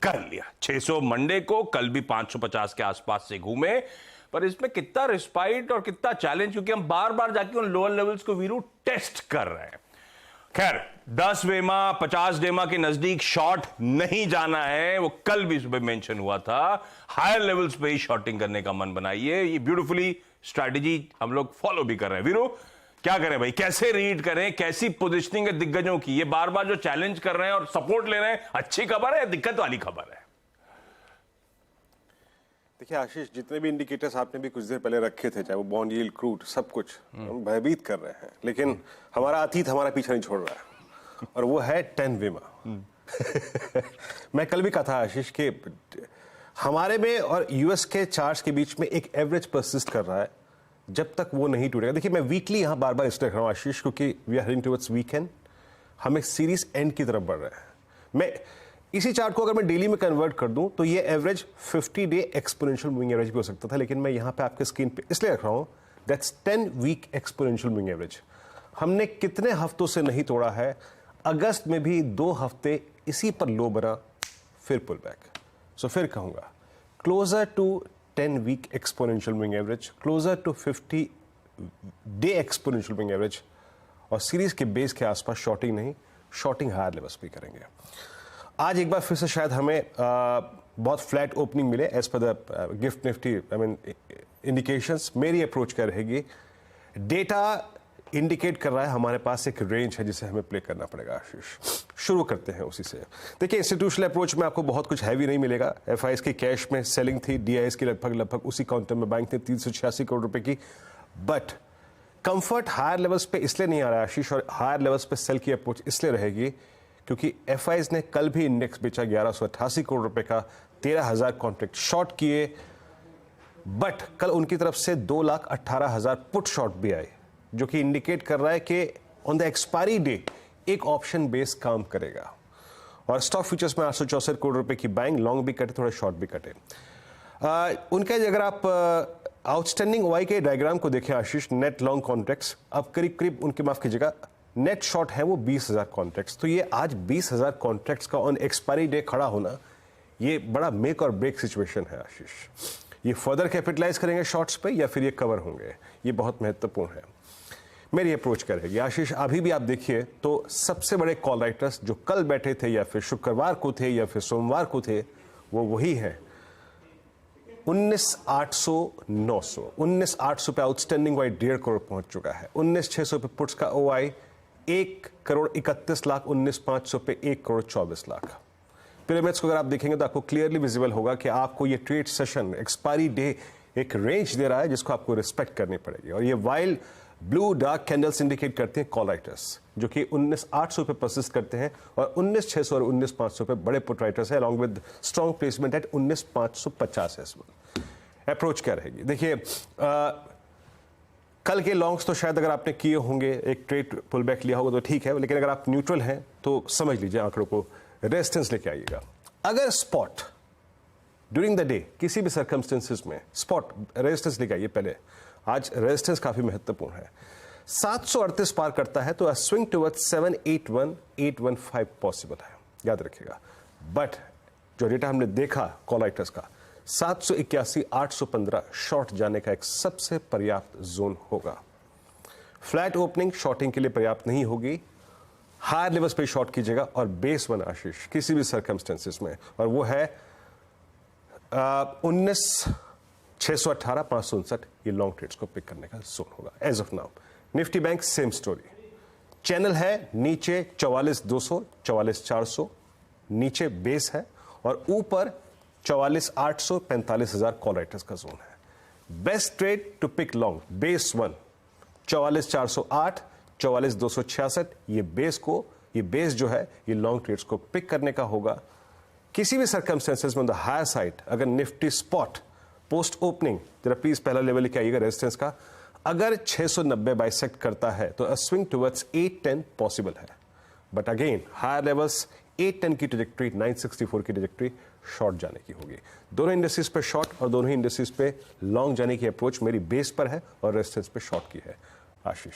कर लिया 600 मंडे को, कल भी 550 के आसपास से घूमे, पर इसमें कितना रिस्पाइट और कितना चैलेंज, क्योंकि हम बार बार जाके उन लोअर लेवल्स को वीरू टेस्ट कर रहे हैं। खैर 10 वेमा 50 डेमा के नजदीक शॉर्ट नहीं जाना है, वो कल भी सुबह मेंशन हुआ था। हायर लेवल्स पे ही शॉर्टिंग करने का मन बनाइए, ये ब्यूटीफुली स्ट्रैटेजी हम लोग फॉलो भी कर रहे हैं। वीरू क्या करें भाई, कैसे रीड करें, कैसी पोजीशनिंग है दिग्गजों की? ये बार बार जो चैलेंज कर रहे हैं और सपोर्ट ले रहे हैं, अच्छी खबर है या दिक्कत वाली खबर है? देखिए आशीष, जितने भी इंडिकेटर्स आपने भी कुछ देर पहले रखे थे, चाहे वो बॉन्ड यील्ड, क्रूड, सब कुछ हम भयभीत कर रहे हैं, लेकिन हमारा अतीत हमारा पीछा नहीं छोड़ रहा है, और वो है 10 वेमा। मैं कल भी कहा था आशीष कि हमारे में और यूएस के चार्ट्स के बीच में एक एवरेज परसिस्ट कर रहा है, जब तक वो नहीं टूटेगा। देखिए मैं वीकली यहां बार बार इसलिए कर रहा हूं आशीष, क्योंकि we are heading towards weekend, हम एक सीरीज एंड की तरफ बढ़ रहे हैं। मैं इसी चार्ट को अगर मैं डेली में कन्वर्ट कर दूं तो ये average 50 day exponential moving average भी हो सकता था, लेकिन मैं यहां पे आपके स्क्रीन पे इसलिए रख रहा हूं, that's 10 week exponential moving average. हमने कितने हफ्तों से नहीं तोड़ा है, अगस्त में भी 2 हफ्ते इसी पर लो बना, फिर पुल बैक। सो फिर कहूंगा closer to 10 week exponential moving average, closer to 50 day exponential moving average, और सीरीज के बेस के आसपास शॉर्टिंग नहीं, शॉर्टिंग हायर लेवल्स भी करेंगे। आज एक बार फिर से शायद हमें बहुत फ्लैट ओपनिंग मिले as per the GIFT Nifty indications. मेरी अप्रोच क्या रहेगी, डेटा इंडिकेट कर रहा है हमारे पास एक रेंज है जिसे हमें प्ले करना पड़ेगा। आशीष शुरू करते हैं उसी से। देखिए इंस्टीट्यूशनल अप्रोच में आपको बहुत कुछ हैवी नहीं मिलेगा। एफआईएस की कैश में सेलिंग थी, डीआईएस की लगभग उसी काउंटर में बैंक ने 386 करोड़ रुपए की, बट कंफर्ट हायर लेवल्स पे इसलिए नहीं आ रहा है आशीष, और हायर लेवल्स पे सेल की अप्रोच इसलिए रहेगी क्योंकि एफआईएस ने कल भी इंडेक्स बेचा 1188 करोड़ रुपए का, 13,000 कॉन्ट्रैक्ट शॉर्ट किए, बट कल उनकी तरफ से 2,18,000 पुट शॉर्ट भी आए, जो कि इंडिकेट कर रहा है कि ऑन द एक्सपायरी डे एक ऑप्शन बेस काम करेगा। और स्टॉक फ्यूचर्स में 864 करोड़ रुपए की बाइंग, लॉन्ग भी कटे, थोड़े शॉर्ट भी कटे। उनका अगर आप आउटस्टैंडिंग ओआई के डायग्राम को देखें आशीष, नेट लॉन्ग कॉन्ट्रैक्ट्स अब करीब करीब उनके, माफ कीजिएगा, नेट शॉर्ट है वो 20,000 कॉन्ट्रैक्ट्स। तो ये आज 20,000 कॉन्ट्रैक्ट्स का ऑन एक्सपायरी डे खड़ा होना, ये बड़ा मेक और ब्रेक सिचुएशन है आशीष। ये फर्दर कैपिटलाइज करेंगे शॉर्ट्स पे या फिर ये कवर होंगे, ये बहुत महत्वपूर्ण है। मेरी अप्रोच क्या रहेगी आशीष, अभी भी आप देखिए तो सबसे बड़े कॉल राइटर्स जो कल बैठे थे या फिर शुक्रवार को थे या फिर सोमवार को थे, वो वही है। 19,800 900, 19,800 पे आउटस्टैंडिंग वाई 1.5 करोड़ पहुंच चुका है। 19,600 पे पुट्स का ओआई 1,31,00,000, 19,500 पे 1,24,00,000। पिरामिड्स को अगर आप देखेंगे तो आपको क्लियरली विजिबल होगा कि आपको ये ट्रेड सेशन एक्सपायरी डे एक रेंज दे रहा है जिसको आपको रिस्पेक्ट करनी पड़ेगी। और ये wild blue dark candles indicate करते हैं कॉल राइटर्स, जो कि 19,800 पे परसिस्ट करते हैं, और 19,600 और 19,500 पे बड़े पुट राइटर्स हैं, along with strong placement at 19,550 as well. Approach क्या रहेगी, देखिए कल के लॉन्ग्स तो शायद अगर आपने किए होंगे, एक ट्रेड पुल बैक लिया होगा तो ठीक है, लेकिन अगर आप न्यूट्रल हैं तो समझ लीजिए आंकड़ों को, रेजिस्टेंस लेके आइएगा। अगर स्पॉट ड्यूरिंग द डे किसी भी सर्कमस्टेंसेस में स्पॉट रेजिस्टेंस लेके आइए, पहले आज रेजिस्टेंस काफी महत्वपूर्ण है, 738 पार करता है तो स्विंग टुवर्ड्स 781 815 पॉसिबल है, याद रखिएगा। बट जो डेटा हमने देखा कॉल राइटर्स का, 781 815 शॉर्ट जाने का एक सबसे पर्याप्त जोन होगा। फ्लैट ओपनिंग शॉर्टिंग के लिए पर्याप्त नहीं होगी, हायर लेवल्स पे शॉर्ट कीजिएगा, और बेस वन आशीष किसी भी सर्कमस्टेंसेस में, और वो है 19,618 559, ये लॉन्ग ट्रेड्स को पिक करने का जोन होगा as of now. Nifty bank same story, channel है नीचे 44,200 44,400, नीचे बेस है, और ऊपर 44,800 45,000 कॉल राइटर्स का जोन है। Best trade to pick long, base one 44,408 44,266, ये बेस जो है ये लॉन्ग ट्रेड्स को पिक करने का होगा। किसी भी सर्कमस्टेंसेस में ऑन द हायर साइड अगर निफ्टी स्पॉट पोस्ट ओपनिंग, जरा प्लीज पहला लेवल लेके आइएगा रेजिस्टेंस का, अगर 690 बाइसेक्ट करता है तो स्विंग टुवर्ड्स 810 पॉसिबल है। बट अगेन हायर लेवल्स 810 की ट्रेजेक्टरी, 964 की ट्रेजेक्टरी शॉर्ट जाने की होगी। दोनों इंडस्ट्रीज पे शॉर्ट और दोनों ही इंडस्ट्रीज पे लॉन्ग जाने की अप्रोच मेरी बेस पर है और रेजिस्टेंस पे शॉर्ट की है आशीष।